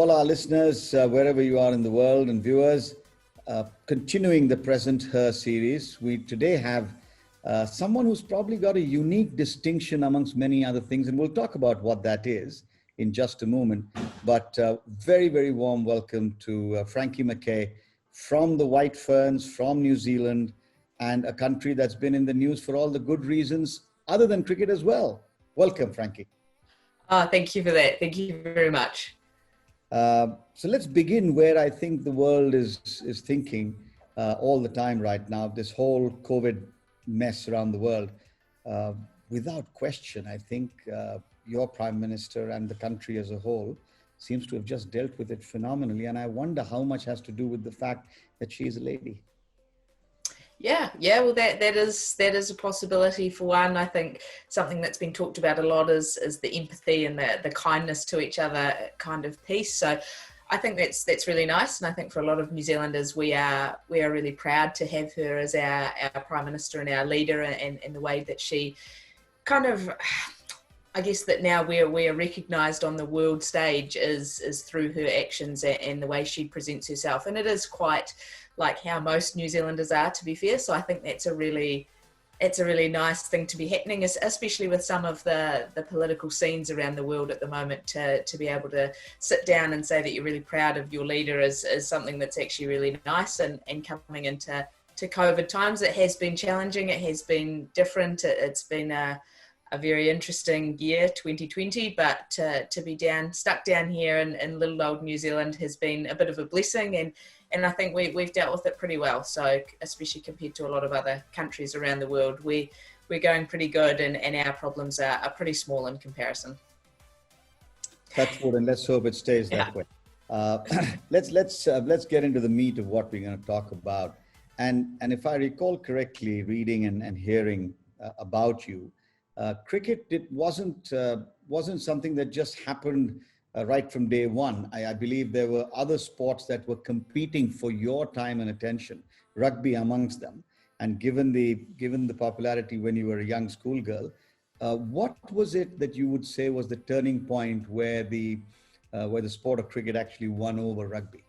all our listeners, wherever you are in the world, and viewers. Continuing the Present Her series, we today have someone who's probably got a unique distinction amongst many other things, and we'll talk about what that is in just a moment. But very, very warm welcome to Frankie Mackay from the White Ferns, from New Zealand, and a country that's been in the news for all the good reasons other than cricket as well. Welcome, Frankie. Thank you for that. Thank you very much. So let's begin where I think the world is thinking all the time right now, this whole COVID mess around the world. Without question, I think your Prime Minister and the country as a whole seems to have just dealt with it phenomenally. And I wonder how much has to do with the fact that she is a lady. Yeah. Well, that is a possibility for one. I think something that's been talked about a lot is the empathy and the kindness to each other kind of piece. So I think that's really nice. And I think for a lot of New Zealanders, we are really proud to have her as our Prime Minister and our leader, and the way that she kind of, I guess that now we're recognised on the world stage is through her actions and the way she presents herself. And it is quite like how most New Zealanders are, to be fair. So I think it's a really nice thing to be happening, especially with some of the political scenes around the world at the moment, to be able to sit down and say that you're really proud of your leader is something that's actually really nice. And coming into COVID times, it has been challenging, it has been different, it's been a very interesting year, 2020, but to be stuck down here in little old New Zealand has been a bit of a blessing, and I think we've dealt with it pretty well. So especially compared to a lot of other countries around the world, we're going pretty good, and our problems are pretty small in comparison. That's good, and let's hope it stays that way. Let's get into the meat of what we're going to talk about. And if I recall correctly, reading and hearing about you, cricket wasn't something that just happened right from day one. I believe there were other sports that were competing for your time and attention, rugby amongst them. And given the popularity when you were a young schoolgirl, what was it that you would say was the turning point where the sport of cricket actually won over rugby?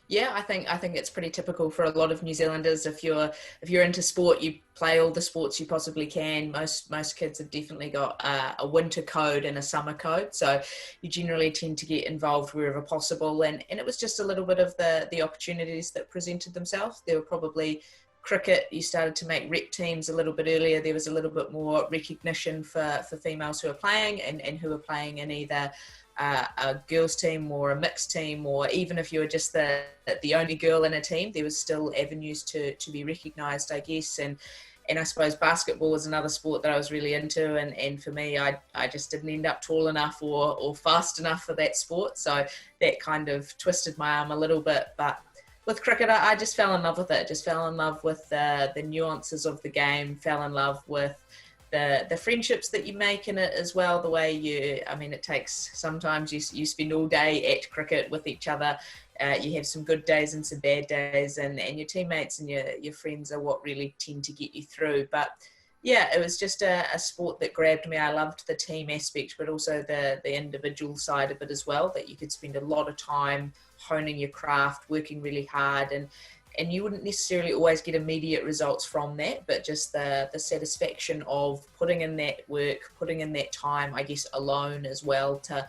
Yeah, I think it's pretty typical for a lot of New Zealanders. If you're into sport, you play all the sports you possibly can. Most kids have definitely got a winter code and a summer code, so you generally tend to get involved wherever possible. And it was just a little bit of the opportunities that presented themselves. There were probably cricket, you started to make rep teams a little bit earlier. There was a little bit more recognition for females who are playing and who are playing in either a girls team or a mixed team, or even if you were just the only girl in a team, there was still avenues to be recognised, I guess. And I suppose basketball was another sport that I was really into, and for me, I just didn't end up tall enough or fast enough for that sport, so that kind of twisted my arm a little bit. But with cricket, I just fell in love with it. Just fell in love with the nuances of the game, fell in love with the friendships that you make in it as well. The way it takes, sometimes you spend all day at cricket with each other. You have some good days and some bad days, and your teammates and your friends are what really tend to get you through. But yeah, it was just a sport that grabbed me. I loved the team aspect, but also the individual side of it as well, that you could spend a lot of time honing your craft, working really hard, and you wouldn't necessarily always get immediate results from that, but just the satisfaction of putting in that work, putting in that time, I guess, alone as well, to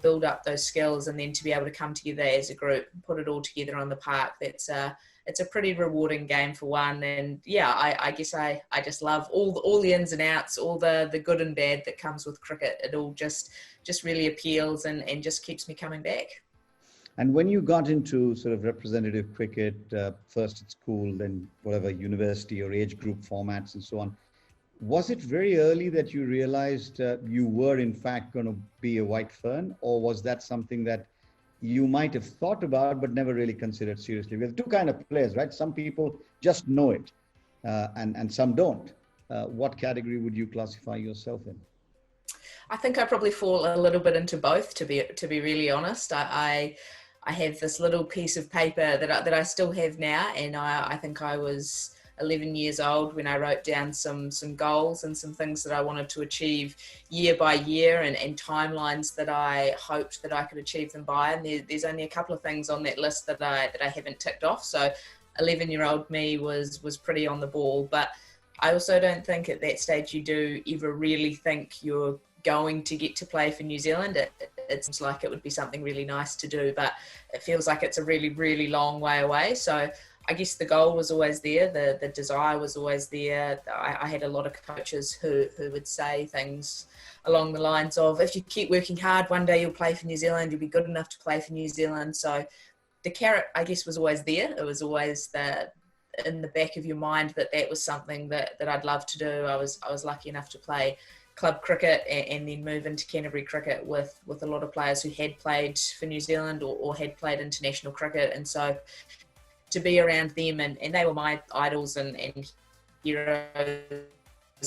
build up those skills, and then to be able to come together as a group and put it all together on the park. It's a pretty rewarding game for one. And yeah, I guess I just love all the ins and outs, all the good and bad that comes with cricket. It all just really appeals and just keeps me coming back. And when you got into sort of representative cricket, first at school, then whatever university or age group formats and so on, was it very early that you realized you were in fact going to be a White Fern, or was that something that you might have thought about but never really considered seriously? We have two kind of players, right? Some people just know it, and some don't. What category would you classify yourself in? I think I probably fall a little bit into both, to be really honest. I have this little piece of paper that I still have now, and I think I was 11 years old when I wrote down some goals and some things that I wanted to achieve year by year, and timelines that I hoped that I could achieve them by. And there's only a couple of things on that list that I haven't ticked off. So 11-year-old me was pretty on the ball. But I also don't think at that stage you do ever really think you're going to get to play for New Zealand. It seems like it would be something really nice to do, but it feels like it's a really, really long way away. So I guess the goal was always there. The desire was always there. I had a lot of coaches who would say things along the lines of, if you keep working hard, one day you'll play for New Zealand, you'll be good enough to play for New Zealand. So the carrot, I guess, was always there. It was always in the back of your mind that was something that I'd love to do. I was lucky enough to play club cricket and then move into Canterbury cricket with a lot of players who had played for New Zealand or had played international cricket. And so to be around them, and they were my idols and heroes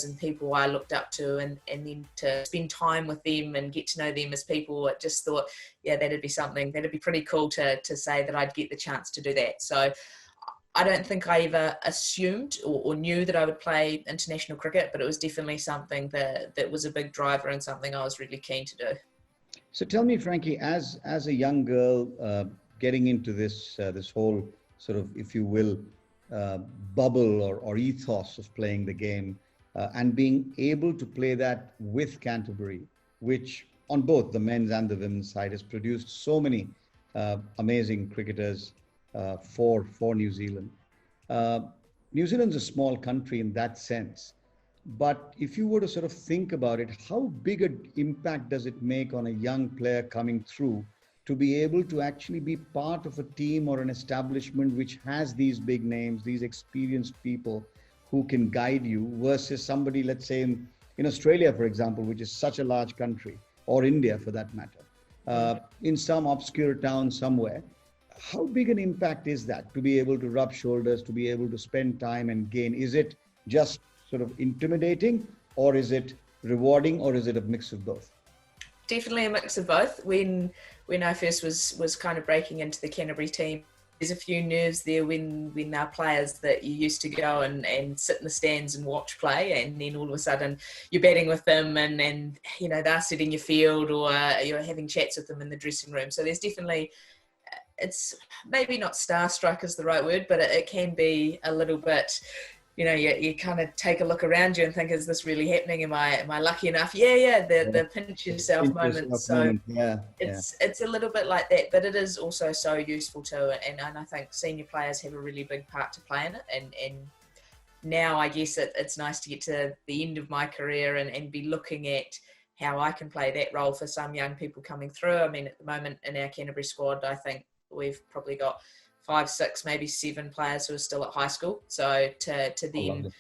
and people I looked up to, and then to spend time with them and get to know them as people, I just thought, yeah, that'd be pretty cool to say that I'd get the chance to do that. So I don't think I ever assumed or knew that I would play international cricket, but it was definitely something that was a big driver and something I was really keen to do. So tell me, Frankie, as a young girl getting into this whole sort of, if you will, bubble or ethos of playing the game, and being able to play that with Canterbury, which on both the men's and the women's side has produced so many amazing cricketers for New Zealand. New Zealand's a small country in that sense, but if you were to sort of think about it, how big an impact does it make on a young player coming through to be able to actually be part of a team or an establishment which has these big names, these experienced people who can guide you, versus somebody, let's say in Australia, for example, which is such a large country, or India for that matter, in some obscure town somewhere. How big an impact is that to be able to rub shoulders, to be able to spend time and gain? Is it just sort of intimidating, or is it rewarding, or is it a mix of both? Definitely a mix of both. When I first was kind of breaking into the Canterbury team, there's a few nerves there when there are players that you used to go and sit in the stands and watch play, and then all of a sudden you're batting with them and they're setting your field, or you're having chats with them in the dressing room. So there's definitely, it's maybe not starstruck is the right word, but it can be a little bit, you kind of take a look around you and think, is this really happening? Am I lucky enough? Yeah. The pinch yourself moment. So it's a little bit like that, but it is also so useful too. And I think senior players have a really big part to play in it. And now I guess it's nice to get to the end of my career and be looking at how I can play that role for some young people coming through. I mean, at the moment in our Canterbury squad, I think we've probably got 5, 6, maybe 7 players who are still at high school. So to then,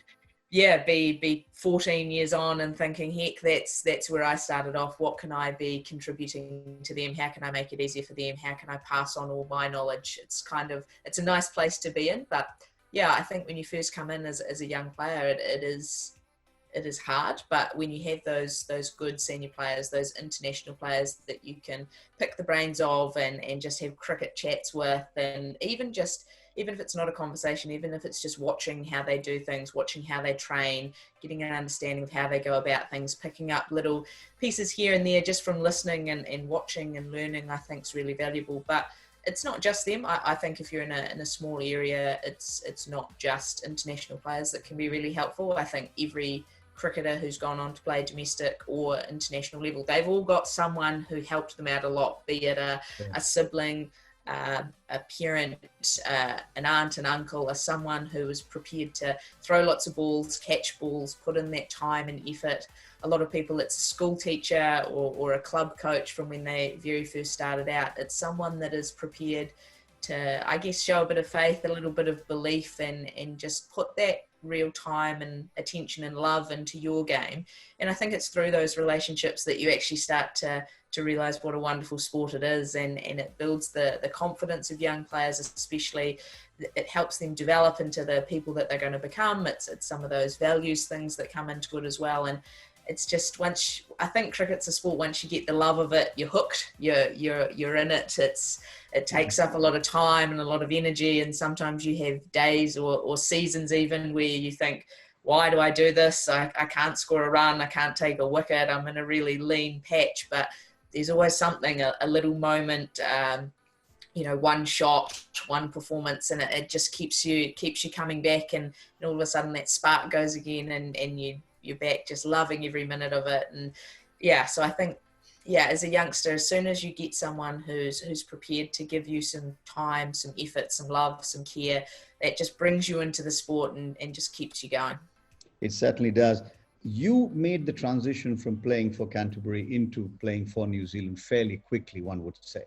be 14 years on and thinking, heck, that's where I started off. What can I be contributing to them? How can I make it easier for them? How can I pass on all my knowledge? It's a nice place to be in. But yeah, I think when you first come in as a young player, it is hard, but when you have those good senior players, those international players that you can pick the brains of and just have cricket chats with, and even if it's not a conversation, even if it's just watching how they do things, watching how they train, getting an understanding of how they go about things, picking up little pieces here and there just from listening and watching and learning, I think is really valuable. But it's not just them. I think if you're in a small area, it's not just international players that can be really helpful. I think every cricketer who's gone on to play domestic or international level, they've all got someone who helped them out a lot, be it a sibling, a parent, an aunt, an uncle, or someone who was prepared to throw lots of balls, catch balls, put in that time and effort. A lot of people, it's a school teacher or a club coach from when they very first started out. It's someone that is prepared to, I guess, show a bit of faith, a little bit of belief, and just put that real time and attention and love into your game. And I think it's through those relationships that you actually start to realize what a wonderful sport it is, and it builds the confidence of young players, especially. It helps them develop into the people that they're going to become. It's some of those values things that come into it as well. And it's just I think cricket's a sport, once you get the love of it, you're hooked, you're in it. It takes up a lot of time and a lot of energy, and sometimes you have days or seasons even where you think, why do I do this? I can't score a run, I can't take a wicket, I'm in a really lean patch. But there's always something, a little moment, one shot, one performance, and it just keeps you coming back, and all of a sudden that spark goes again, and you're back just loving every minute of it. And so I think, as a youngster, as soon as you get someone who's prepared to give you some time, some effort, some love, some care, that just brings you into the sport and just keeps you going. It certainly does. You made the transition from playing for Canterbury into playing for New Zealand fairly quickly, one would say.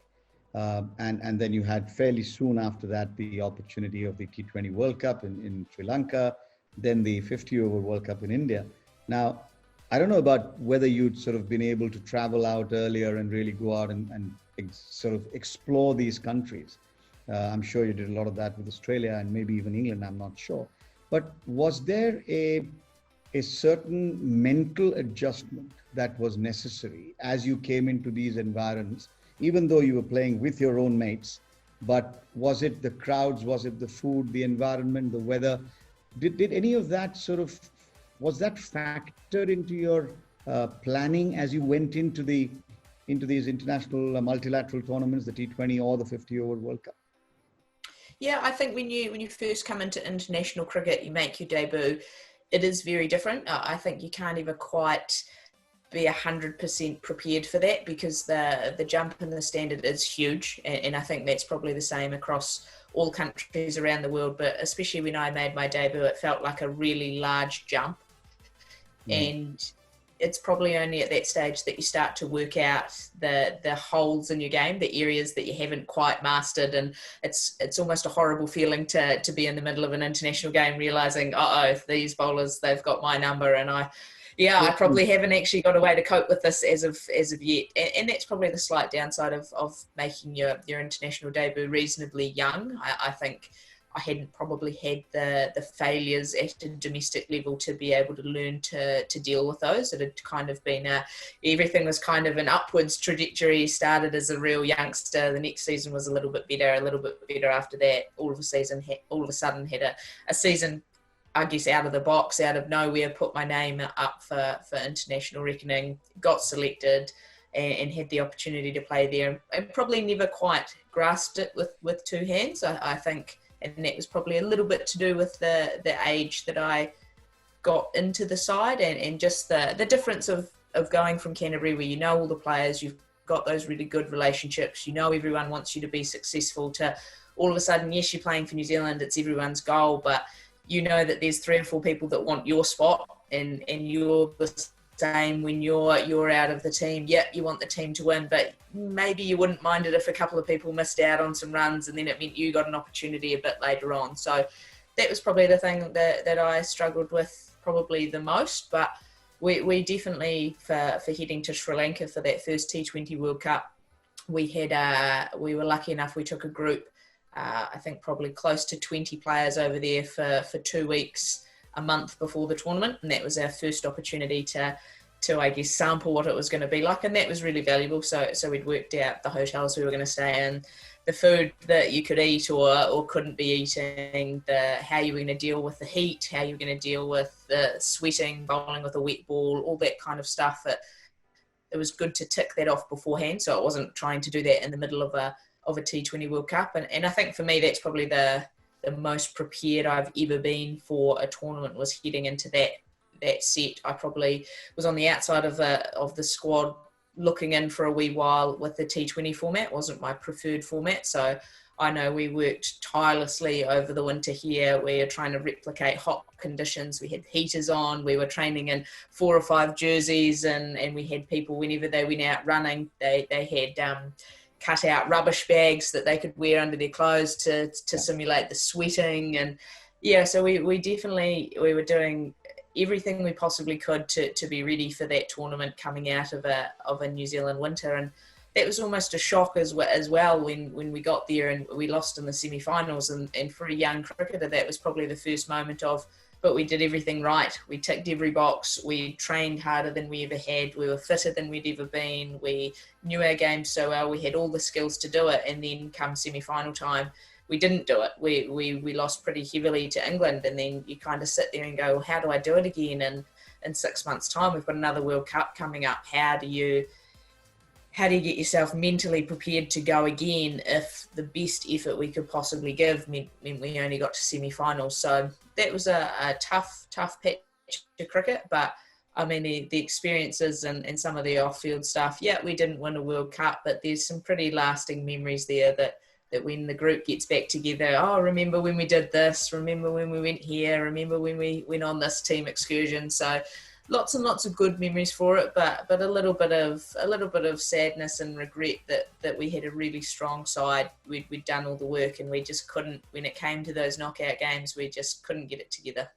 And then you had fairly soon after that the opportunity of the T20 World Cup in Sri Lanka, then the 50-over World Cup in India. Now, I don't know about whether you'd sort of been able to travel out earlier and really go out and sort of explore these countries. I'm sure you did a lot of that with Australia and maybe even England, I'm not sure. But was there a certain mental adjustment that was necessary as you came into these environments, even though you were playing with your own mates? But was it the crowds, was it the food, the environment, the weather? Did any of that was that factored into your planning as you went into these international multilateral tournaments, the T20 or the 50-over World Cup? Yeah, I think when you first come into international cricket, you make your debut, it is very different. I think you can't ever quite be 100% prepared for that, because the jump in the standard is huge, and I think that's probably the same across all countries around the world. But especially when I made my debut, it felt like a really large jump. And it's probably only at that stage that you start to work out the holes in your game, the areas that you haven't quite mastered. And it's almost a horrible feeling to be in the middle of an international game realizing, these bowlers, they've got my number, and I probably haven't actually got a way to cope with this as of yet. And that's probably the slight downside of making your international debut reasonably young. I think I hadn't probably had the failures at a domestic level to be able to learn to deal with those. It had kind of been everything was kind of an upwards trajectory. Started as a real youngster. The next season was a little bit better after that. All of a sudden had a season, I guess, out of the box, out of nowhere, put my name up for international reckoning, got selected, and had the opportunity to play there, and probably never quite grasped it with two hands. I think, and that was probably a little bit to do with the age that I got into the side, and just the difference of going from Canterbury, where you know all the players, you've got those really good relationships, you know everyone wants you to be successful, to all of a sudden, yes, you're playing for New Zealand, it's everyone's goal, but you know that there's 3 or 4 people that want your spot, and you're the same when you're out of the team. Yeah, you want the team to win, but maybe you wouldn't mind it if a couple of people missed out on some runs, and then it meant you got an opportunity a bit later on. So that was probably the thing that I struggled with probably the most. But we definitely, for heading to Sri Lanka for that first T20 World Cup, we were lucky enough, we took a group, I think probably close to 20 players over there for 2 weeks, a month before the tournament, and that was our first opportunity to I guess sample what it was going to be like, and that was really valuable. So we'd worked out the hotels we were going to stay in, the food that you could eat or couldn't be eating, how you were going to deal with the heat, how you were going to deal with the sweating, bowling with a wet ball, all that kind of stuff. It was good to tick that off beforehand, so I wasn't trying to do that in the middle of a T20 World Cup. And I think for me, that's probably the most prepared I've ever been for a tournament, was heading into that set. I probably was on the outside of the squad looking in for a wee while with the T20 format. It wasn't my preferred format. So I know we worked tirelessly over the winter here. We were trying to replicate hot conditions. We had heaters on. We were training in 4 or 5 jerseys, and we had people, whenever they went out running, they had cut out rubbish bags that they could wear under their clothes to simulate the sweating. And so we were doing everything we possibly could to be ready for that tournament coming out of a New Zealand winter. And that was almost a shock as well when we got there and we lost in the semi-finals. And for a young cricketer, that was probably the first moment of, but we did everything right. We ticked every box. We trained harder than we ever had. We were fitter than we'd ever been. We knew our game so well. We had all the skills to do it. And then come semi-final time, we didn't do it. We lost pretty heavily to England. And then you kind of sit there and go, well, how do I do it again? And in 6 months' time, we've got another World Cup coming up. How do you get yourself mentally prepared to go again if the best effort we could possibly give meant we only got to semi-finals? So that was a tough patch to cricket, but I mean, the experiences and some of the off-field stuff, yeah, we didn't win a World Cup, but there's some pretty lasting memories there that when the group gets back together, oh, remember when we did this, remember when we went here, remember when we went on this team excursion. So lots and lots of good memories for it, but a little bit of sadness and regret that we had a really strong side. We'd done all the work and we just couldn't, when it came to those knockout games, we just couldn't get it together.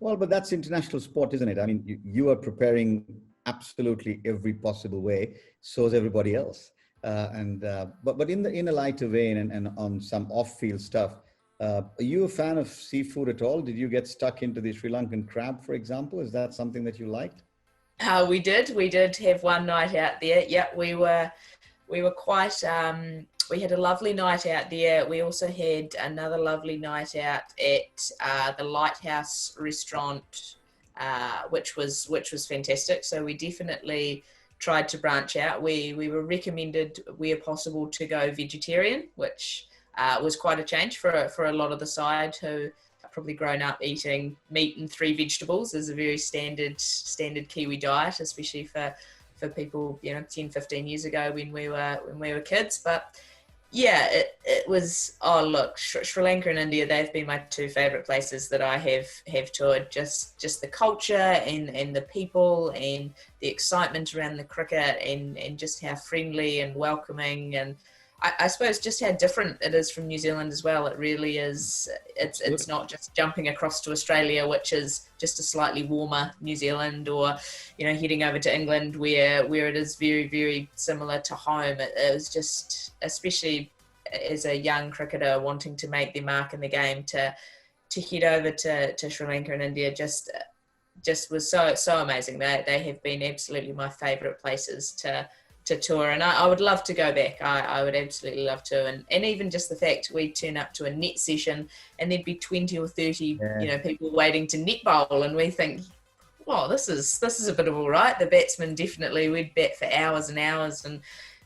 Well, but that's international sport, isn't it? I mean, you are preparing absolutely every possible way. So is everybody else. But in a lighter vein and on some off-field stuff, are you a fan of seafood at all? Did you get stuck into the Sri Lankan crab, for example? Is that something that you liked? We did have one night out there. Yeah, we were quite. We had a lovely night out there. We also had another lovely night out at the Lighthouse restaurant, which was fantastic. So we definitely tried to branch out. We were recommended, where possible, to go vegetarian, which was quite a change for a lot of the side who have probably grown up eating meat and 3 vegetables as a very standard Kiwi diet, especially for people 10, 15 years ago when we were kids. But yeah, it was, oh look, Sri Lanka and India, they've been my 2 favorite places that I have toured. Just the culture and the people and the excitement around the cricket and just how friendly and welcoming, and I suppose just how different it is from New Zealand as well. It really is. It's not just jumping across to Australia, which is just a slightly warmer New Zealand, or heading over to England where it is very, very similar to home. It was just, especially as a young cricketer wanting to make their mark in the game, to head over to Sri Lanka and India just was so amazing. They have been absolutely my favourite places to tour, and I would love to go back. I would absolutely love to, and even just the fact we'd turn up to a net session and there'd be 20 or 30 people waiting to net bowl, and we think, well, this is a bit of all right. The batsmen definitely, we'd bat for hours and hours, and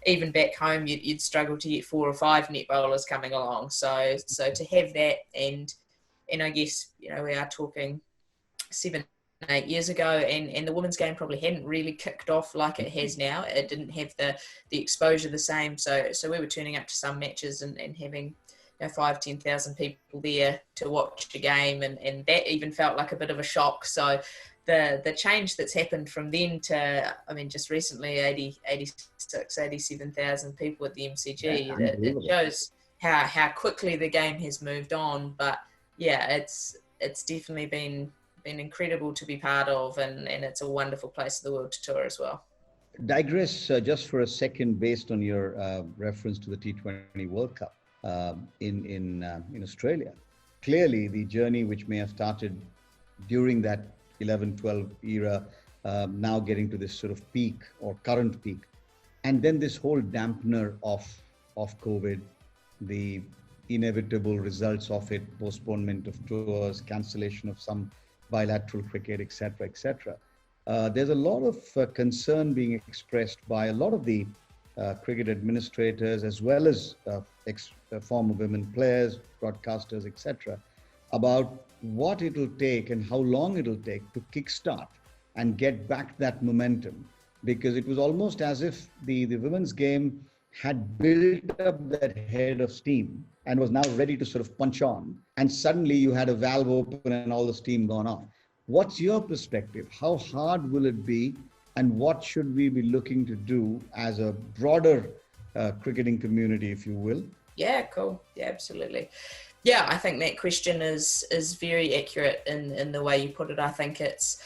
even back home you'd struggle to get 4 or 5 net bowlers coming along. So to have that, and I guess we are talking 7-8 years ago, and the women's game probably hadn't really kicked off like it has now. It didn't have the exposure the same. So we were turning up to some matches and having 5,000-10,000 people there to watch a game, and that even felt like a bit of a shock. So the change that's happened from then to, I mean, just recently 87,000 people at the MCG, it shows how quickly the game has moved on. But yeah, it's definitely been incredible to be part of, and it's a wonderful place in the world to tour as well. Digress just for a second based on your reference to the T20 World Cup in Australia. Clearly, the journey which may have started during that 11-12 era, now getting to this sort of peak or current peak, and then this whole dampener of COVID, the inevitable results of it, postponement of tours, cancellation of some bilateral cricket, etc., etc. There's a lot of concern being expressed by a lot of the cricket administrators, as well as former women players, broadcasters, etc., about what it'll take and how long it'll take to kickstart and get back that momentum, because it was almost as if the women's game had built up that head of steam and was now ready to sort of punch on, and suddenly you had a valve open and all the steam gone off. What's your perspective? How hard will it be, and what should we be looking to do as a broader cricketing community, if you will? Yeah, cool. Yeah, absolutely. Yeah, I think that question is very accurate in the way you put it. I think it's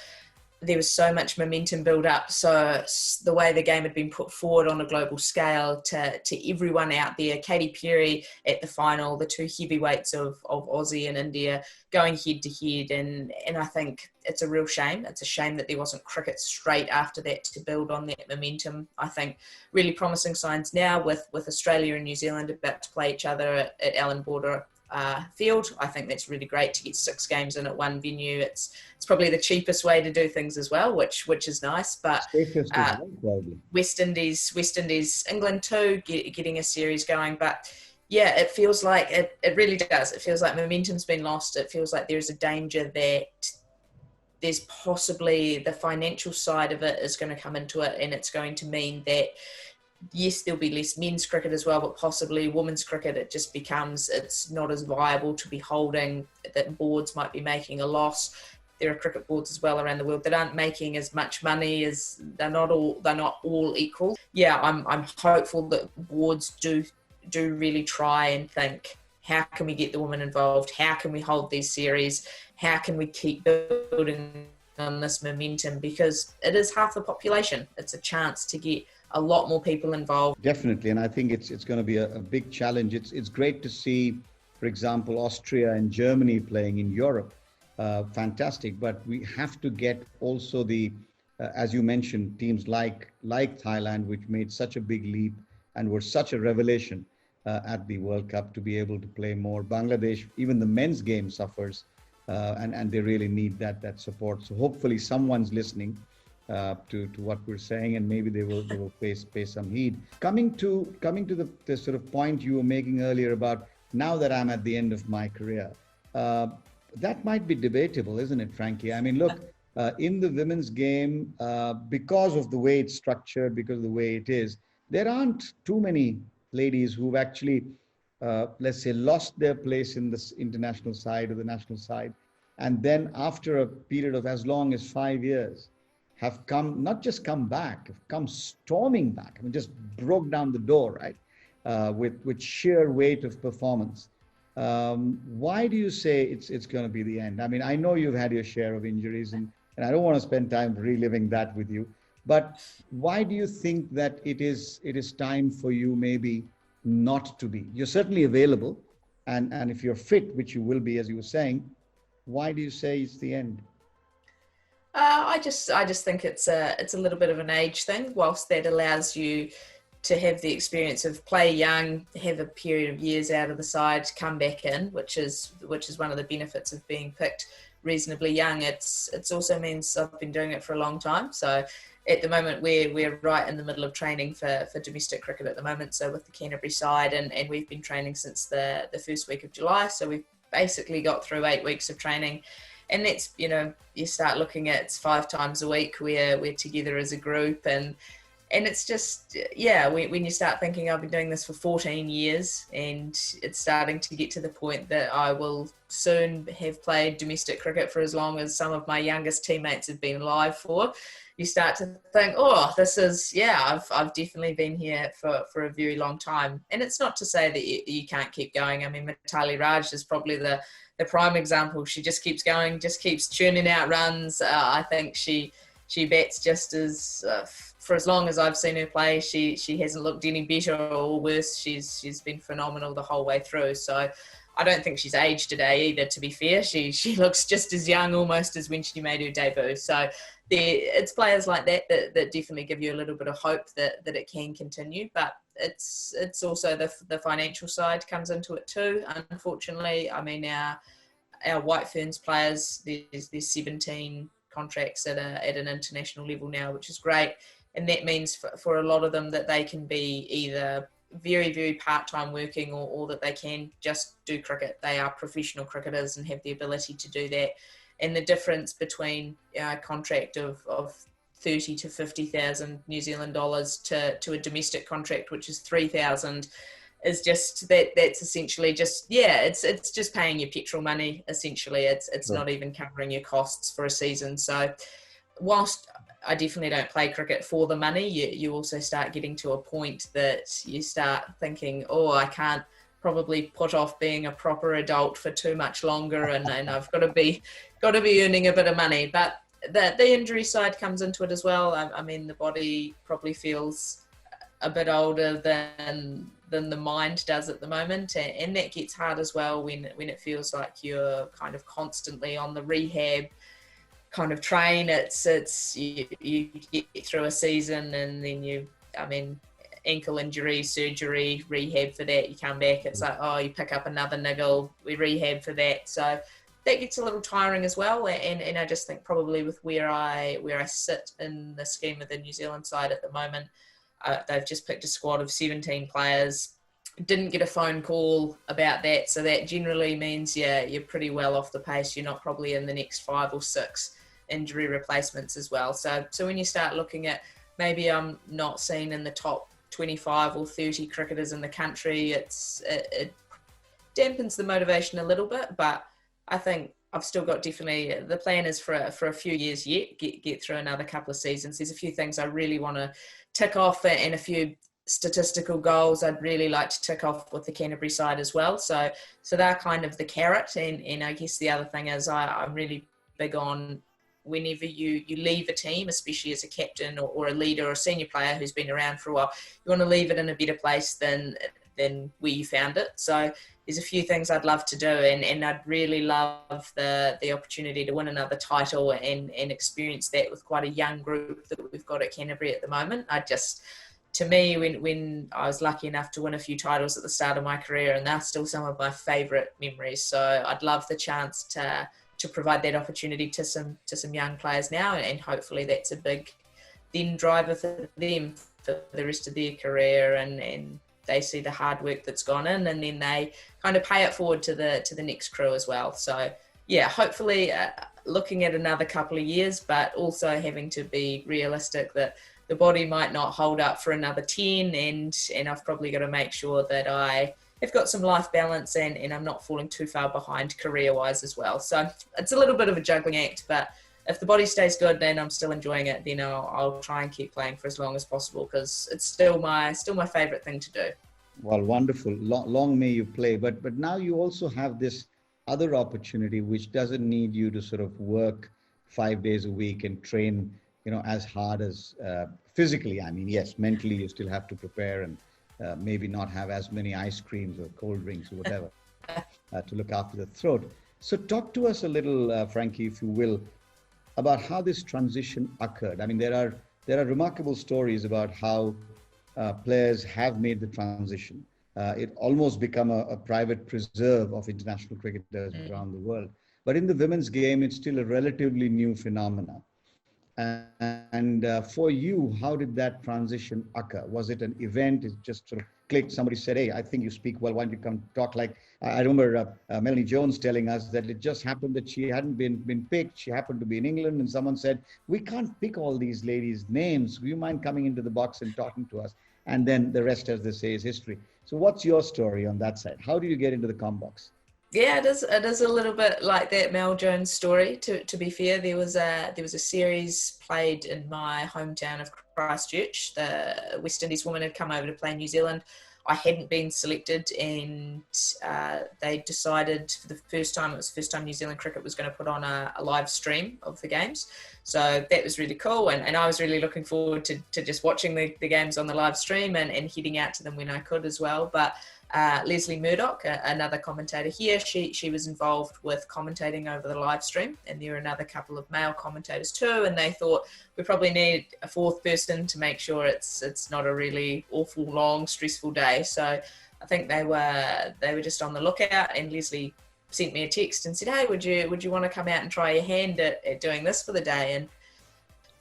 there was so much momentum build up. So the way the game had been put forward on a global scale to everyone out there, Katy Perry at the final, the two heavyweights of Aussie and India going head to head. And I think it's a real shame. It's a shame that there wasn't cricket straight after that to build on that momentum. I think really promising signs now with Australia and New Zealand about to play each other at Allan Border field. I think that's really great to get 6 games in at one venue. It's probably the cheapest way to do things as well, which is nice. But West Indies, England too, getting a series going. But yeah, it feels like it really does. It feels like momentum's been lost. It feels like there's a danger that there's possibly the financial side of it is going to come into it, and it's going to mean that yes, there'll be less men's cricket as well, but possibly women's cricket, it just becomes, it's not as viable to be holding, that boards might be making a loss. There are cricket boards as well around the world that aren't making as much money, as they're not all equal. Yeah, I'm hopeful that boards do really try and think, how can we get the women involved? How can we hold these series? How can we keep building on this momentum? Because it is half the population. It's a chance to get a lot more people involved. Definitely, and I think it's going to be a big challenge. It's great to see, for example, Austria and Germany playing in Europe. Fantastic, but we have to get also the, as you mentioned, teams like Thailand, which made such a big leap and were such a revelation at the World Cup, to be able to play more. Bangladesh, even the men's game suffers, and they really need that support. So hopefully someone's listening to what we're saying, and maybe they will pay some heed. Coming to the sort of point you were making earlier about, now that I'm at the end of my career, that might be debatable, isn't it, Frankie? I mean, look, in the women's game, because of the way it's structured, because of the way it is, there aren't too many ladies who've actually, let's say, lost their place in this international side or the national side, and then after a period of as long as 5 years, have come, not just come back, have come storming back. I mean, just broke down the door, right? With sheer weight of performance. Why do you say it's going to be the end? I mean, I know you've had your share of injuries, and I don't want to spend time reliving that with you. But why do you think that it is time for you maybe not to be? You're certainly available, and if you're fit, which you will be, as you were saying, why do you say it's the end? I just think it's a little bit of an age thing. Whilst that allows you to have the experience of play young, have a period of years out of the side, come back in, which is one of the benefits of being picked reasonably young. It's also means I've been doing it for a long time. So at the moment we're right in the middle of training for domestic cricket at the moment. So with the Canterbury side, and we've been training since the first week of July. So we've basically got through 8 weeks of training. And that's, you start looking at, it's 5 times a week we're together as a group, and it's just, yeah, when you start thinking, I've been doing this for 14 years, and it's starting to get to the point that I will soon have played domestic cricket for as long as some of my youngest teammates have been alive for. You start to think, oh, this is, yeah, I've definitely been here for a very long time. And it's not to say that you can't keep going. I mean, Mitali Raj is probably the prime example. She just keeps going, just keeps churning out runs. I think she bats just as, for as long as I've seen her play, she hasn't looked any better or worse. She's been phenomenal the whole way through. So I don't think she's aged today either, to be fair. She looks just as young almost as when she made her debut. So it's players like that definitely give you a little bit of hope that it can continue. But it's also the financial side comes into it too. Unfortunately, I mean, our White Ferns players, there's 17 contracts at an international level now, which is great. And that means for a lot of them that they can be either very, very part-time working or that they can just do cricket. They are professional cricketers and have the ability to do that. And the difference between a contract of 30 to 50,000 New Zealand dollars to a domestic contract, which is 3,000, is just that's essentially just, yeah, it's just paying your petrol money, essentially. It's right. Not even covering your costs for a season. So whilst I definitely don't play cricket for the money, you also start getting to a point that you start thinking, oh, I can't probably put off being a proper adult for too much longer, and I've got to be earning a bit of money. But the injury side comes into it as well. I mean, the body probably feels a bit older than the mind does at the moment, and that gets hard as well when it feels like you're kind of constantly on the rehab kind of train. It's you get through a season and then ankle injury, surgery, rehab for that, you come back, it's like, oh, you pick up another niggle, we rehab for that. So that gets a little tiring as well, and I just think probably with where I sit in the scheme of the New Zealand side at the moment, they've just picked a squad of 17 players. Didn't get a phone call about that, so that generally means you're pretty well off the pace. You're not probably in the next 5 or 6 injury replacements as well. So when you start looking at, maybe I'm not seen in the top 25 or 30 cricketers in the country, it dampens the motivation a little bit, but I think I've still got, definitely the plan is for a few years yet, get through another couple of seasons. There's a few things I really want to tick off, and a few statistical goals I'd really like to tick off with the Canterbury side as well. So they're kind of the carrot, and I guess the other thing is I'm really big on, whenever you leave a team, especially as a captain or a leader or a senior player who's been around for a while, you want to leave it in a better place than where you found it. So there's a few things I'd love to do, and I'd really love the opportunity to win another title and experience that with quite a young group that we've got at Canterbury at the moment. To me, when I was lucky enough to win a few titles at the start of my career, and they're still some of my favourite memories. So I'd love the chance to provide that opportunity to some young players now, and hopefully that's a big then driver for them for the rest of their career, and they see the hard work that's gone in, and then they kind of pay it forward to the next crew as well. So yeah, hopefully looking at another couple of years, but also having to be realistic that the body might not hold up for another 10, and I've probably got to make sure that I have got some life balance and I'm not falling too far behind career-wise as well. So it's a little bit of a juggling act, but if the body stays good and I'm still enjoying it, then I'll try and keep playing for as long as possible, because it's still my favourite thing to do. Well, wonderful. Long may you play. But now you also have this other opportunity, which doesn't need you to sort of work 5 days a week and train, as hard as physically. I mean, yes, mentally you still have to prepare and maybe not have as many ice creams or cold drinks or whatever to look after the throat. So talk to us a little, Frankie, if you will, about how this transition occurred. I mean, there are remarkable stories about how players have made the transition. It almost become a private preserve of international cricketers around the world. But in the women's game, it's still a relatively new phenomena. And for you, how did that transition occur? Was it an event? It just sort of clicked? Somebody said, hey, I think you speak well. Why don't you come talk? Like, I remember Melanie Jones telling us that it just happened that she hadn't been picked. She happened to be in England, and someone said, we can't pick all these ladies' names. Do you mind coming into the box and talking to us? And then the rest, as they say, is history. So what's your story on that side? How do you get into the com box? Yeah, it is a little bit like that Mel Jones story. To be fair, there was a series played in my hometown of Christchurch. The West Indies woman had come over to play New Zealand. I hadn't been selected, and they decided for the first time, it was the first time New Zealand cricket was going to put on a live stream of the games. So that was really cool, and I was really looking forward to just watching the games on the live stream and heading out to them when I could as well. But Leslie Murdoch, another commentator here, she was involved with commentating over the live stream, and there were another couple of male commentators too, and they thought we probably need a fourth person to make sure it's not a really awful, long, stressful day. So I think they were just on the lookout, and Leslie sent me a text and said, hey, would you want to come out and try your hand at doing this for the day?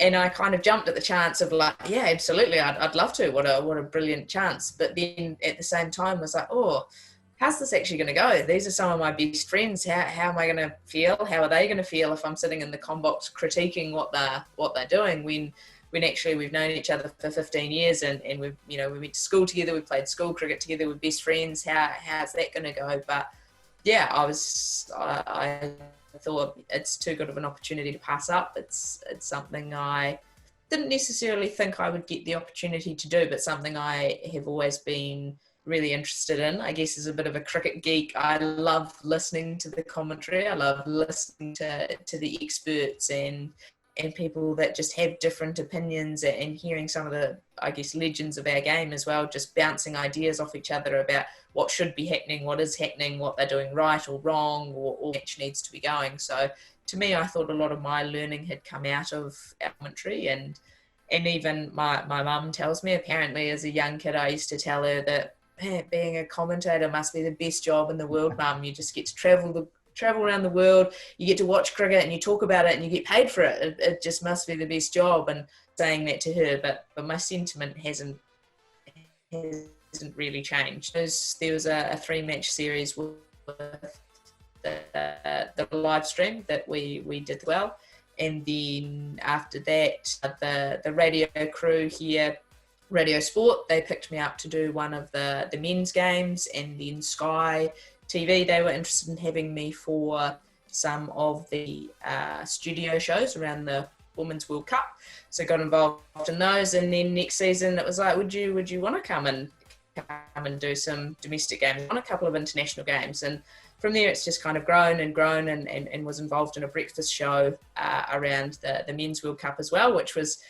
And I kind of jumped at the chance of like, yeah, absolutely, I'd love to. What a brilliant chance. But then at the same time was like, oh, how's this actually going to go? These are some of my best friends. How am I going to feel? How are they going to feel if I'm sitting in the com box critiquing what they're doing when actually we've known each other for 15 years and we went to school together, we played school cricket together, we're best friends. How's that going to go? But yeah, I thought it's too good of an opportunity to pass up. It's something I didn't necessarily think I would get the opportunity to do, but something I have always been really interested in. I guess as a bit of a cricket geek, I love listening to the commentary. I love listening to the experts and and people that just have different opinions, and hearing some of the, I guess, legends of our game as well, just bouncing ideas off each other about what should be happening, what is happening, what they're doing right or wrong, or which needs to be going. So to me, I thought a lot of my learning had come out of commentary, and even my mum tells me, apparently as a young kid, I used to tell her that, man, being a commentator must be the best job in the world, mum. You just get to travel around the world, you get to watch cricket and you talk about it and you get paid for it. It just must be the best job. And saying that to her, but my sentiment hasn't really changed. There was a 3-match series with the live stream that we did well, and then after that the radio crew here, Radio Sport, they picked me up to do one of the men's games, and then Sky TV, they were interested in having me for some of the studio shows around the Women's World Cup. So got involved in those, and then next season it was like, would you want to come and do some domestic games, on a couple of international games? And from there it's just kind of grown and was involved in a breakfast show around the Men's World Cup as well, which was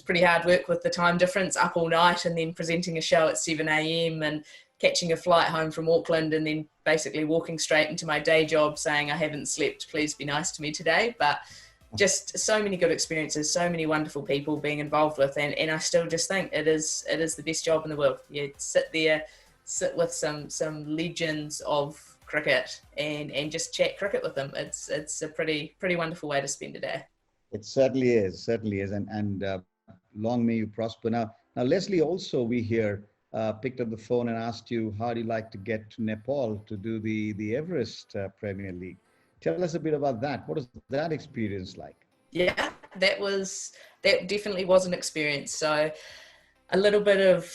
pretty hard work with the time difference, up all night and then presenting a show at 7 a.m. and catching a flight home from Auckland, and then basically walking straight into my day job saying, I haven't slept, please be nice to me today. But just so many good experiences, so many wonderful people being involved with, and I still just think it is the best job in the world. You sit with some legends of cricket and just chat cricket with them. It's a pretty wonderful way to spend a day. It certainly is, and long may you prosper. Now Leslie, also we hear picked up the phone and asked you, how do you like to get to Nepal to do the Everest Premier League? Tell us a bit about that. What is that experience like? Yeah, that definitely was an experience. So a little bit of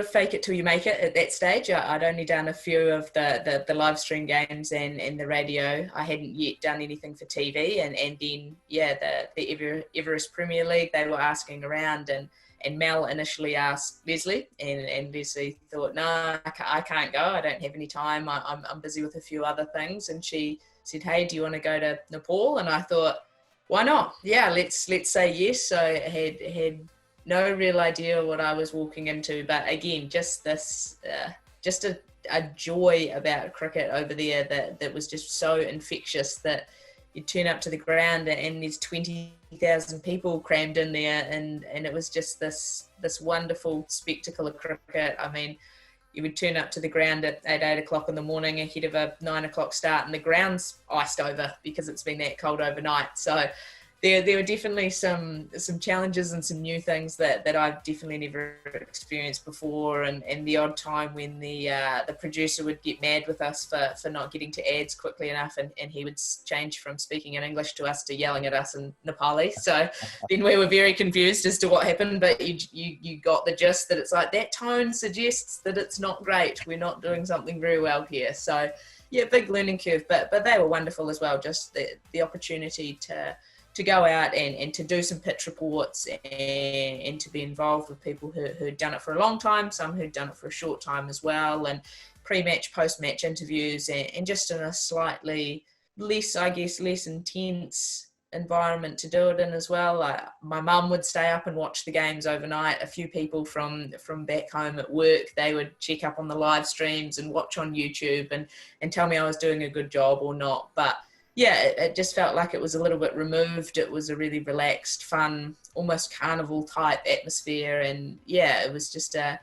fake it till you make it at that stage. I'd only done a few of the live stream games and the radio. I hadn't yet done anything for TV, and then the Everest Premier League, they were asking around, and Mel initially asked Leslie, and Leslie thought, no, I can't go. I don't have any time. I'm busy with a few other things. And she said, hey, do you want to go to Nepal? And I thought, why not? Yeah, let's say yes. So I had no real idea what I was walking into, but again, just this, just a joy about cricket over there that was just so infectious, that you turn up to the ground and there's 20,000 people crammed in there, and it was just this wonderful spectacle of cricket. I mean, you would turn up to the ground at 8 o'clock in the morning ahead of a 9 o'clock start, and the ground's iced over because it's been that cold overnight. So there were definitely some challenges and some new things that I've definitely never experienced before, and the odd time when the producer would get mad with us for not getting to ads quickly enough, and he would change from speaking in English to us to yelling at us in Nepali. So then we were very confused as to what happened, but you got the gist that it's like, that tone suggests that it's not great. We're not doing something very well here. So yeah, big learning curve, but they were wonderful as well. Just the opportunity to go out and to do some pitch reports and to be involved with people who'd done it for a long time, some who'd done it for a short time as well, and pre-match, post-match interviews, and just in a slightly less intense environment to do it in as well. My mum would stay up and watch the games overnight. A few people from back home at work, they would check up on the live streams and watch on YouTube and tell me I was doing a good job or not. But yeah, it just felt like it was a little bit removed. It was a really relaxed, fun, almost carnival type atmosphere. And yeah, it was just a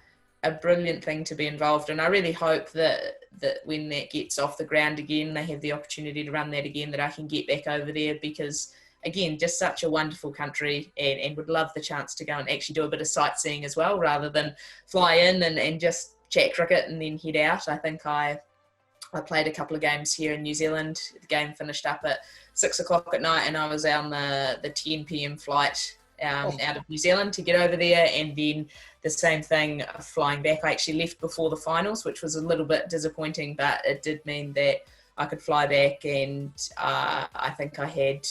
brilliant thing to be involved in. I really hope that when that gets off the ground again, they have the opportunity to run that again, that I can get back over there, because again, just such a wonderful country, and would love the chance to go and actually do a bit of sightseeing as well, rather than fly in and just chat cricket and then head out. I think I played a couple of games here in New Zealand. The game finished up at 6 o'clock at night, and I was on the 10 p.m. flight out of New Zealand to get over there. And then the same thing flying back. I actually left before the finals, which was a little bit disappointing, but it did mean that I could fly back. And I think I had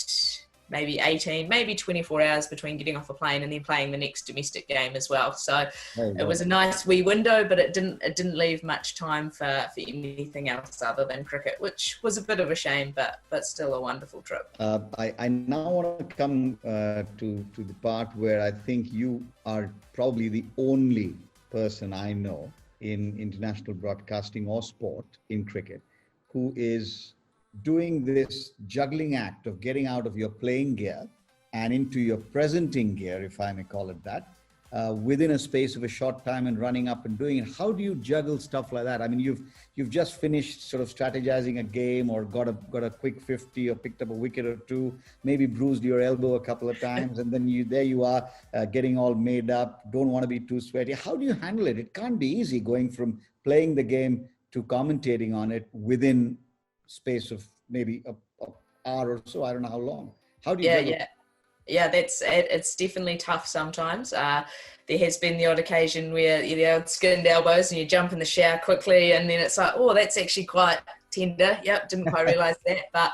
maybe 18, maybe 24 hours between getting off a plane and then playing the next domestic game as well. So it was a nice wee window, but it didn't leave much time for anything else other than cricket, which was a bit of a shame, but still a wonderful trip. I now want to come to the part where I think you are probably the only person I know in international broadcasting or sport in cricket who is doing this juggling act of getting out of your playing gear and into your presenting gear, if I may call it that, within a space of a short time and running up and doing it. How do you juggle stuff like that? I mean, you've just finished sort of strategizing a game or got a quick 50 or picked up a wicket or two, maybe bruised your elbow a couple of times, and then you are getting all made up, don't want to be too sweaty. How do you handle it? It can't be easy going from playing the game to commentating on it within space of maybe an hour or so. I don't know how long. How do you juggle? Yeah, it's definitely tough sometimes. There has been the odd occasion where you're the old skinned elbows and you jump in the shower quickly, and then it's like, oh, that's actually quite tender. Yep, didn't quite realise that. But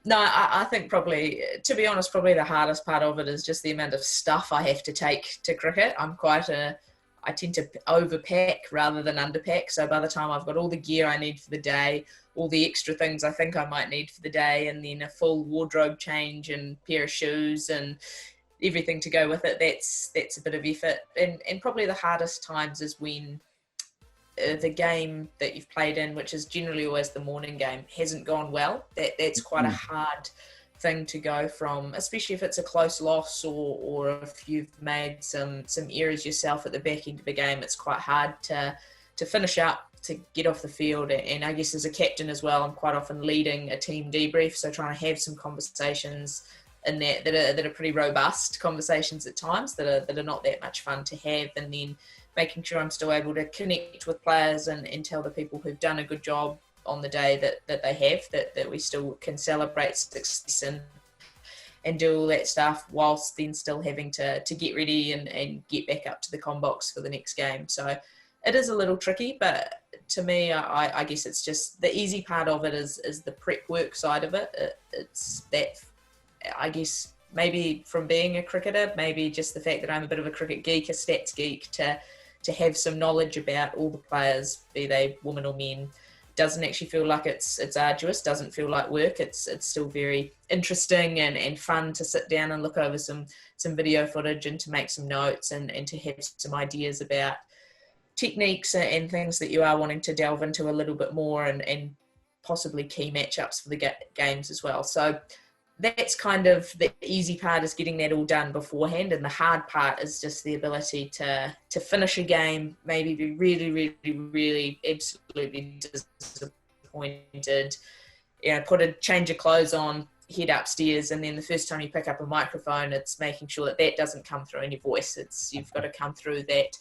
no, I think probably, to be honest, probably the hardest part of it is just the amount of stuff I have to take to cricket. I tend to overpack rather than underpack. So by the time I've got all the gear I need for the day, all the extra things I think I might need for the day, and then a full wardrobe change and pair of shoes and everything to go with it, that's a bit of effort. And probably the hardest times is when the game that you've played in, which is generally always the morning game, hasn't gone well. That's quite a hard thing to go from, especially if it's a close loss or if you've made some errors yourself at the back end of the game. It's quite hard to finish up, to get off the field. And I guess as a captain as well, I'm quite often leading a team debrief, so trying to have some conversations in that are pretty robust conversations at times, that are not that much fun to have, and then making sure I'm still able to connect with players and tell the people who've done a good job on the day that they have, that we still can celebrate success and do all that stuff, whilst then still having to get ready and get back up to the comm box for the next game. So it is a little tricky, but to me, I guess it's just the easy part of it is the prep work side of it. It's that, I guess, maybe from being a cricketer, maybe just the fact that I'm a bit of a cricket geek, a stats geek, to have some knowledge about all the players, be they women or men, doesn't actually feel like it's arduous, doesn't feel like work. It's still very interesting and fun to sit down and look over some video footage and to make some notes and to have some ideas about techniques and things that you are wanting to delve into a little bit more, and possibly key matchups for the games as well. So that's kind of the easy part, is getting that all done beforehand, and the hard part is just the ability to finish a game, maybe be really, really, really absolutely disappointed, put a change of clothes on, head upstairs, and then the first time you pick up a microphone, it's making sure that doesn't come through in your voice. You've got to come through that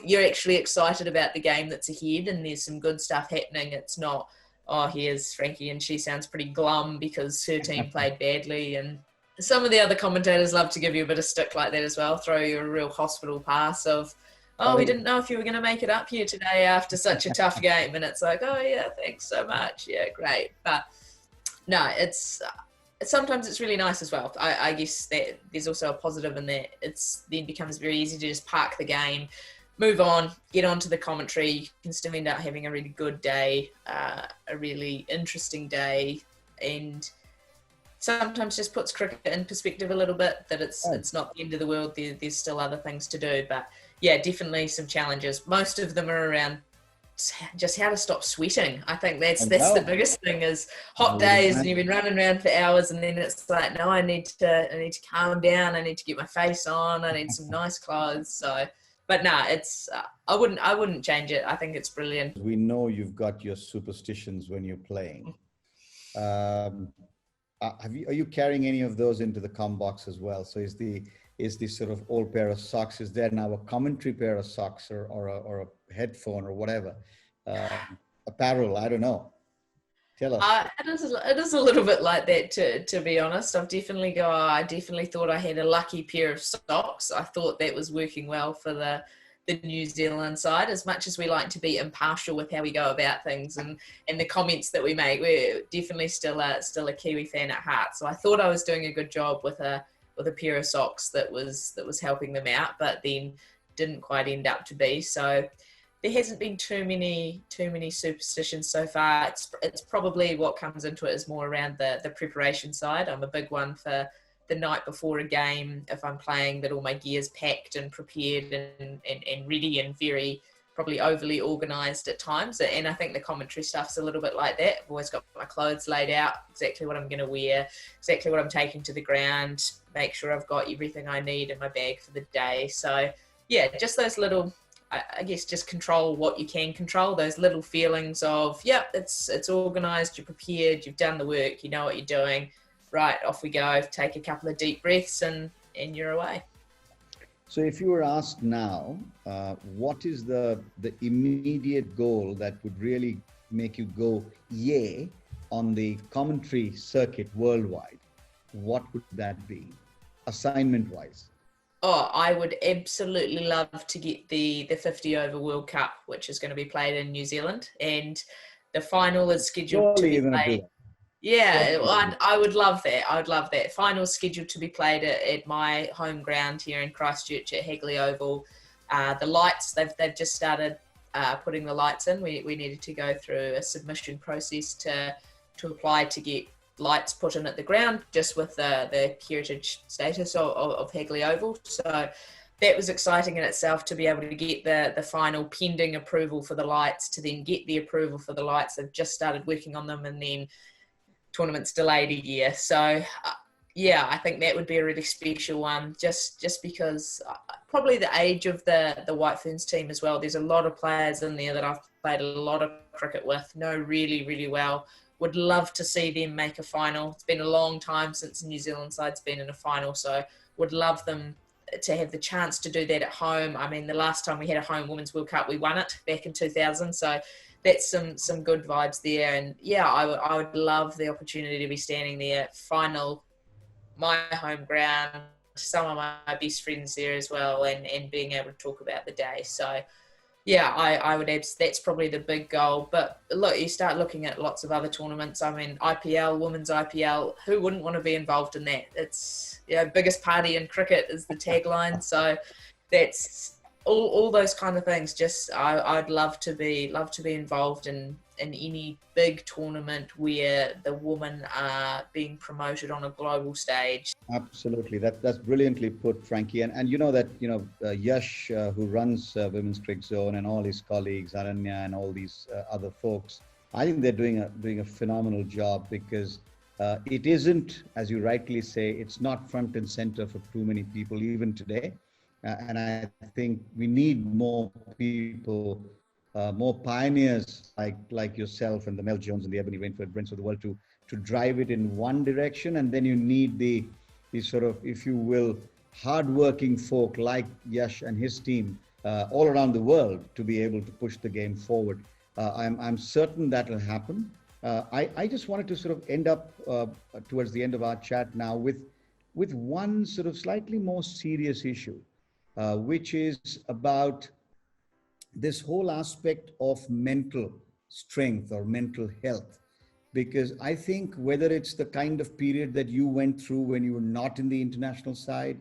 you're actually excited about the game that's ahead, and there's some good stuff happening. It's not, oh, here's Frankie and she sounds pretty glum because her team played badly. And some of the other commentators love to give you a bit of stick like that as well, throw you a real hospital pass of, oh, we didn't know if you were going to make it up here today after such a tough game. And it's like, oh yeah, thanks so much. Yeah, great. But no, sometimes it's really nice as well. I guess that there's also a positive in that. It's then becomes very easy to just park the game, move on, get on to the commentary. You can still end up having a really good day, a really interesting day, and sometimes just puts cricket in perspective a little bit, that it's not the end of the world. There's still other things to do. But yeah, definitely some challenges. Most of them are around just how to stop sweating. I think that's the biggest thing, is hot days and you've been running around for hours, and then it's like, no, I need to calm down. I need to get my face on. I need some nice clothes. So, but no, it's I wouldn't change it. I think it's brilliant. We know you've got your superstitions when you're playing. Are you carrying any of those into the comm box as well? So is the sort of old pair of socks, is there now a commentary pair of socks or a headphone or whatever, apparel? I don't know. Tell us. It is a little bit like that, to be honest. I definitely thought I had a lucky pair of socks. I thought that was working well for the the New Zealand side. As much as we like to be impartial with how we go about things and the comments that we make, we're definitely still a Kiwi fan at heart. So I thought I was doing a good job with a pair of socks that was helping them out, but then didn't quite end up to be. So there hasn't been too many superstitions so far. It's probably what comes into it is more around the preparation side. I'm a big one for the night before a game, if I'm playing, that all my gear's packed and prepared and ready and very probably overly organised at times. And I think the commentary stuff's a little bit like that. I've always got my clothes laid out, exactly what I'm going to wear, exactly what I'm taking to the ground, make sure I've got everything I need in my bag for the day. So yeah, just those little, I guess, just control what you can control, those little feelings of, yeah, it's organised, you're prepared, you've done the work, you know what you're doing. Right, off we go, take a couple of deep breaths and you're away. So if you were asked now, what is the immediate goal that would really make you go yay on the commentary circuit worldwide, what would that be, assignment-wise? Oh, I would absolutely love to get the 50 over World Cup, which is going to be played in New Zealand, and the final is scheduled to be played. Yeah, I would love that. I would love that. Final's scheduled to be played at my home ground here in Christchurch at Hagley Oval. The lights, they've just started putting the lights in. We needed to go through a submission process to apply to get lights put in at the ground, just with the heritage status of Hagley Oval. So that was exciting in itself to be able to get the final pending approval for the lights, to then get the approval for the lights. They've just started working on them, and then tournament's delayed a year. So yeah, I think that would be a really special one, just because probably the age of the White Ferns team as well. There's a lot of players in there that I've played a lot of cricket with, know really, really well. Would love to see them make a final. It's been a long time since the New Zealand side's been in a final, so would love them to have the chance to do that at home. I mean, the last time we had a home Women's World Cup, we won it back in 2000, so that's some good vibes there. And yeah, I would love the opportunity to be standing there, final, my home ground, some of my best friends there as well, and being able to talk about the day. So yeah, I would add, that's probably the big goal. But look, you start looking at lots of other tournaments. I mean, IPL, women's IPL, who wouldn't want to be involved in that? It's, biggest party in cricket is the tagline. So that's all those kind of things. Just I'd love to be involved in any big tournament where the women are being promoted on a global stage. Absolutely, that's brilliantly put, Frankie. And you know that Yash, who runs Women's Cricket Zone, and all his colleagues, Aranya and all these other folks, I think they're doing a phenomenal job, because it isn't, as you rightly say, it's not front and center for too many people even today. And I think we need more people, more pioneers like yourself and the Mel Jones and the Ebony Rainford Brents of the world to drive it in one direction. And then you need the sort of, if you will, hardworking folk like Yash and his team all around the world to be able to push the game forward. I'm certain that will happen. I just wanted to sort of end up towards the end of our chat now with one sort of slightly more serious issue, which is about this whole aspect of mental strength or mental health. Because I think whether it's the kind of period that you went through when you were not in the international side,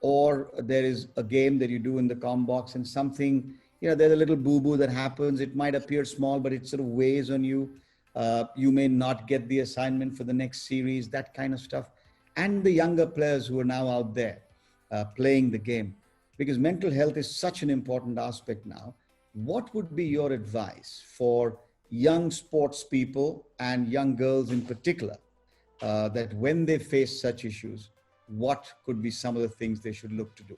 or there is a game that you do in the comm box and something, there's a little boo-boo that happens. It might appear small, but it sort of weighs on you. You may not get the assignment for the next series, that kind of stuff. And the younger players who are now out there playing the game. Because mental health is such an important aspect now. What would be your advice for young sports people and young girls in particular, that when they face such issues, what could be some of the things they should look to do?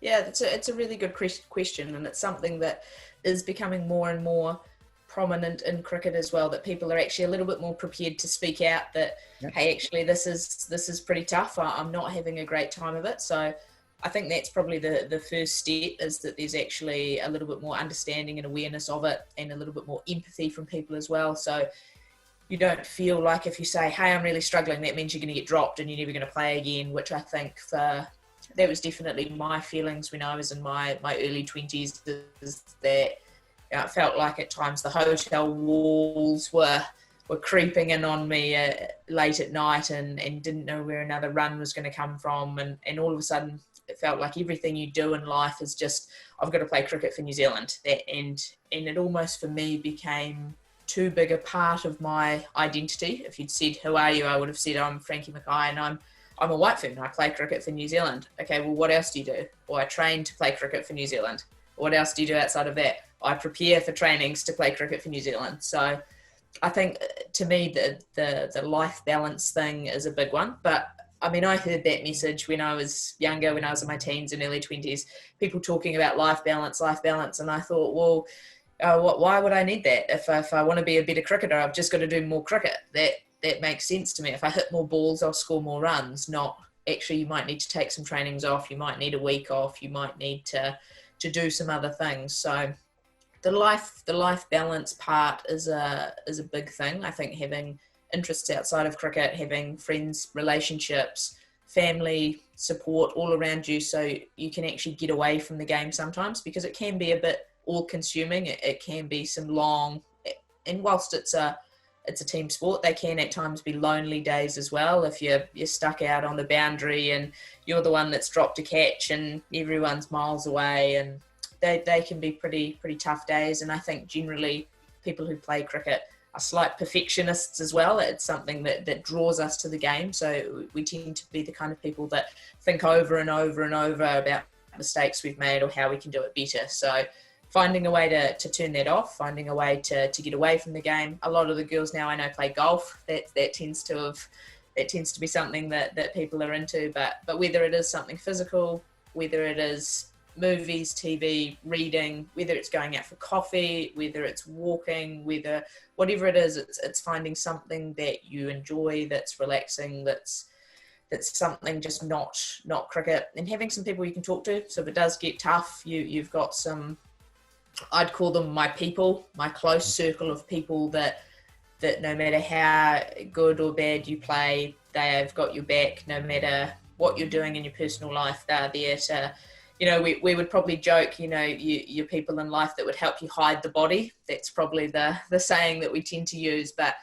Yeah, it's a really good question, and it's something that is becoming more and more prominent in cricket as well, that people are actually a little bit more prepared to speak out that, hey, actually this is pretty tough. I'm not having a great time of it. So I think that's probably the first step, is that there's actually a little bit more understanding and awareness of it, and a little bit more empathy from people as well. So you don't feel like if you say, hey, I'm really struggling, that means you're going to get dropped and you're never going to play again, which I think for that was definitely my feelings when I was in my early 20s, is that it felt like at times the hotel walls were creeping in on me late at night, and didn't know where another run was going to come from. And all of a sudden, it felt like everything you do in life is just, I've got to play cricket for New Zealand. And it almost for me became too big a part of my identity. If you'd said, who are you? I would have said, I'm Frankie Mackay, and I'm a white fan. I play cricket for New Zealand. Okay, well, what else do you do? Well, I train to play cricket for New Zealand. What else do you do outside of that? I prepare for trainings to play cricket for New Zealand. So I think, to me, the life balance thing is a big one. But I mean, I heard that message when I was younger, when I was in my teens and early 20s, people talking about life balance. And I thought, well, why would I need that? If I want to be a better cricketer, I've just got to do more cricket. That makes sense to me. If I hit more balls, I'll score more runs. Not actually, you might need to take some trainings off. You might need a week off. You might need to do some other things. So the life balance part is a big thing. I think having interests outside of cricket, having friends, relationships, family support all around you, so you can actually get away from the game sometimes, because it can be a bit all-consuming. It can be some long, and whilst it's a team sport, they can at times be lonely days as well. If you're stuck out on the boundary and you're the one that's dropped a catch and everyone's miles away, and they can be pretty tough days. And I think generally people who play cricket are slight perfectionists as well. It's something that draws us to the game. So we tend to be the kind of people that think over and over and over about mistakes we've made or how we can do it better. So finding a way to turn that off, finding a way to get away from the game. A lot of the girls now I know play golf. That tends to be something that people are into. But whether it is something physical, whether it is movies, TV, reading, whether it's going out for coffee, whether it's walking, whatever it is, it's finding something that you enjoy, that's relaxing, that's something just not cricket, and having some people you can talk to. So if it does get tough, you've got some, I'd call them my people, my close circle of people that no matter how good or bad you play, they have got your back. No matter what you're doing in your personal life, they're there to, we would probably joke, you're people in life that would help you hide the body. That's probably the saying that we tend to use. But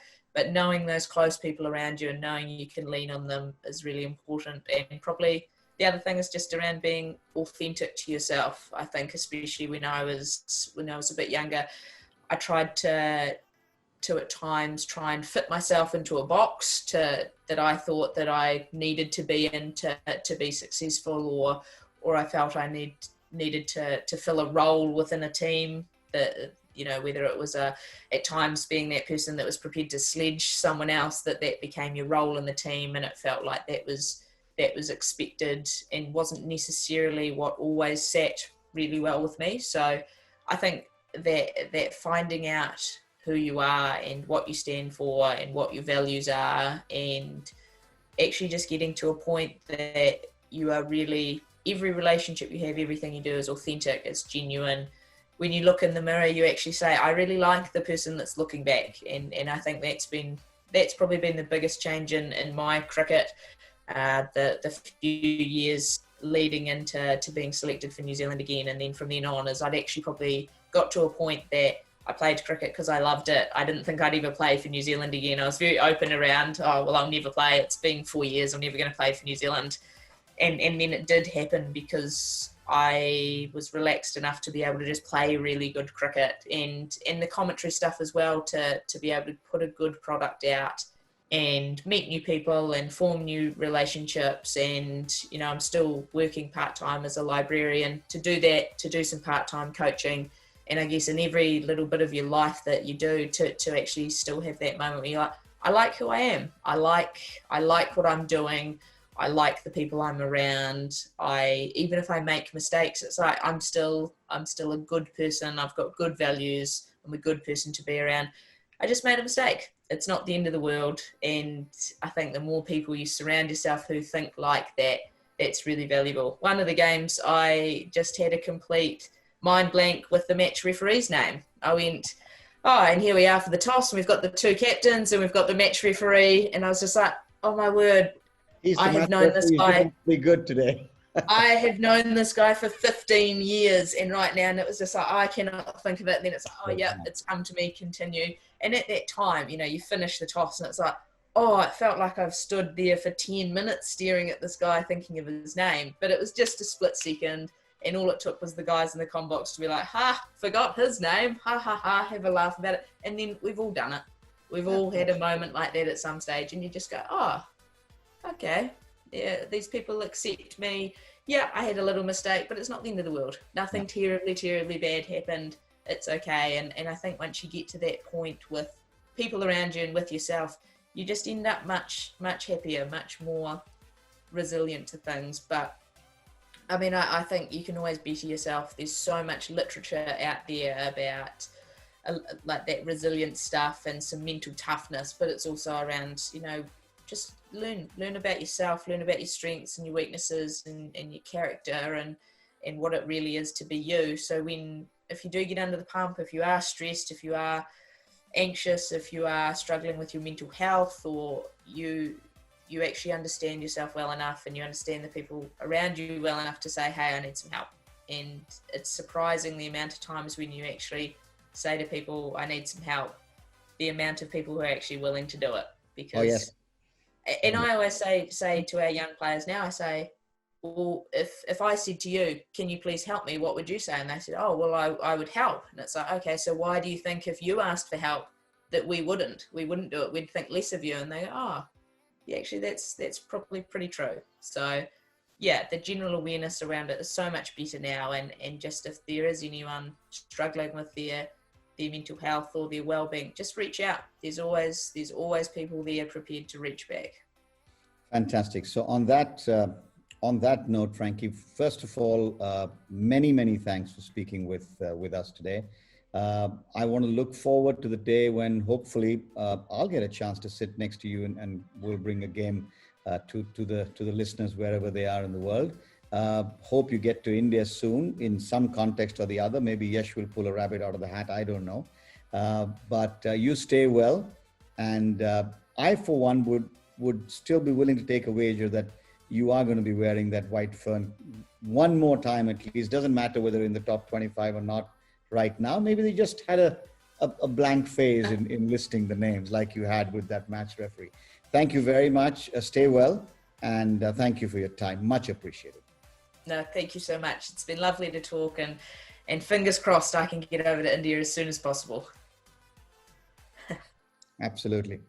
knowing those close people around you and knowing you can lean on them is really important. And probably the other thing is just around being authentic to yourself. I think especially when I was a bit younger, I tried to at times try and fit myself into a box that I thought that I needed to be in to be successful, or I felt I needed to fill a role within a team, that, whether it was at times being that person that was prepared to sledge someone else, that became your role in the team, and it felt like that was expected and wasn't necessarily what always sat really well with me. So I think that finding out who you are and what you stand for and what your values are, and actually just getting to a point that you are really, every relationship you have, everything you do is authentic, it's genuine. When you look in the mirror, you actually say, I really like the person that's looking back. And I think that's probably been the biggest change in my cricket, the few years leading into being selected for New Zealand again. And then from then on, is I'd actually probably got to a point that I played cricket because I loved it. I didn't think I'd ever play for New Zealand again. I was very open around, I'll never play. It's been 4 years. I'm never going to play for New Zealand. And then it did happen because I was relaxed enough to be able to just play really good cricket, and the commentary stuff as well, to be able to put a good product out and meet new people and form new relationships. And, I'm still working part-time as a librarian. To do that, to do some part-time coaching, and I guess in every little bit of your life that you do, to actually still have that moment where you're like, I like who I am. I like what I'm doing. I like the people I'm around. Even if I make mistakes, it's like I'm still a good person. I've got good values. I'm a good person to be around. I just made a mistake. It's not the end of the world. And I think the more people you surround yourself who think like that, that's really valuable. One of the games, I just had a complete mind blank with the match referee's name. I went, and here we are for the toss, and we've got the two captains and we've got the match referee. And I was just like, oh my word, I have known this guy. Be good today. I have known this guy for 15 years, and right now, and it was just like, I cannot think of it. And then it's like, oh yeah, it's come to me, continue. And at that time, you finish the toss and it's like, oh, it felt like I've stood there for 10 minutes staring at this guy thinking of his name. But it was just a split second. And all it took was the guys in the comm box to be like, ha, forgot his name. Ha, ha, ha, have a laugh about it. And then we've all done it. We've all had a moment like that at some stage. And you just go, oh, okay. Yeah, these people accept me. Yeah, I had a little mistake, but it's not the end of the world. Nothing terribly, terribly bad happened. It's okay. And I think once you get to that point with people around you and with yourself, you just end up much, much happier, much more resilient to things. But I mean, I think you can always better yourself. There's so much literature out there about like that resilient stuff and some mental toughness, but it's also around, just learn about yourself, learn about your strengths and your weaknesses and your character and what it really is to be you. So if you do get under the pump, if you are stressed, if you are anxious, if you are struggling with your mental health, or you actually understand yourself well enough and you understand the people around you well enough to say, hey, I need some help. And it's surprising the amount of times when you actually say to people, I need some help, the amount of people who are actually willing to do it. Because, oh, yes. And I always say to our young players now, I say, well, if I said to you, can you please help me? What would you say? And they said, oh, well, I would help. And it's like, okay, so why do you think if you asked for help that we wouldn't do it? We'd think less of you. And they go, oh, yeah, actually, that's probably pretty true. So, yeah, the general awareness around it is so much better now. And just if there is anyone struggling with their mental health or their well-being, just reach out. There's always people there prepared to reach back. Fantastic. So on that note, Frankie, first of all, many thanks for speaking with us today. I want to look forward to the day when hopefully I'll get a chance to sit next to you and we'll bring a game to the listeners wherever they are in the world. Hope you get to India soon in some context or the other. Maybe Yash will pull a rabbit out of the hat. I don't know. But you stay well. And I, for one, would still be willing to take a wager that you are going to be wearing that white fern one more time at least. Doesn't matter whether in the top 25 or not right now. Maybe they just had a blank phase in listing the names like you had with that match referee. Thank you very much. Stay well. And thank you for your time. Much appreciated. No, thank you so much. It's been lovely to talk and fingers crossed I can get over to India as soon as possible. Absolutely.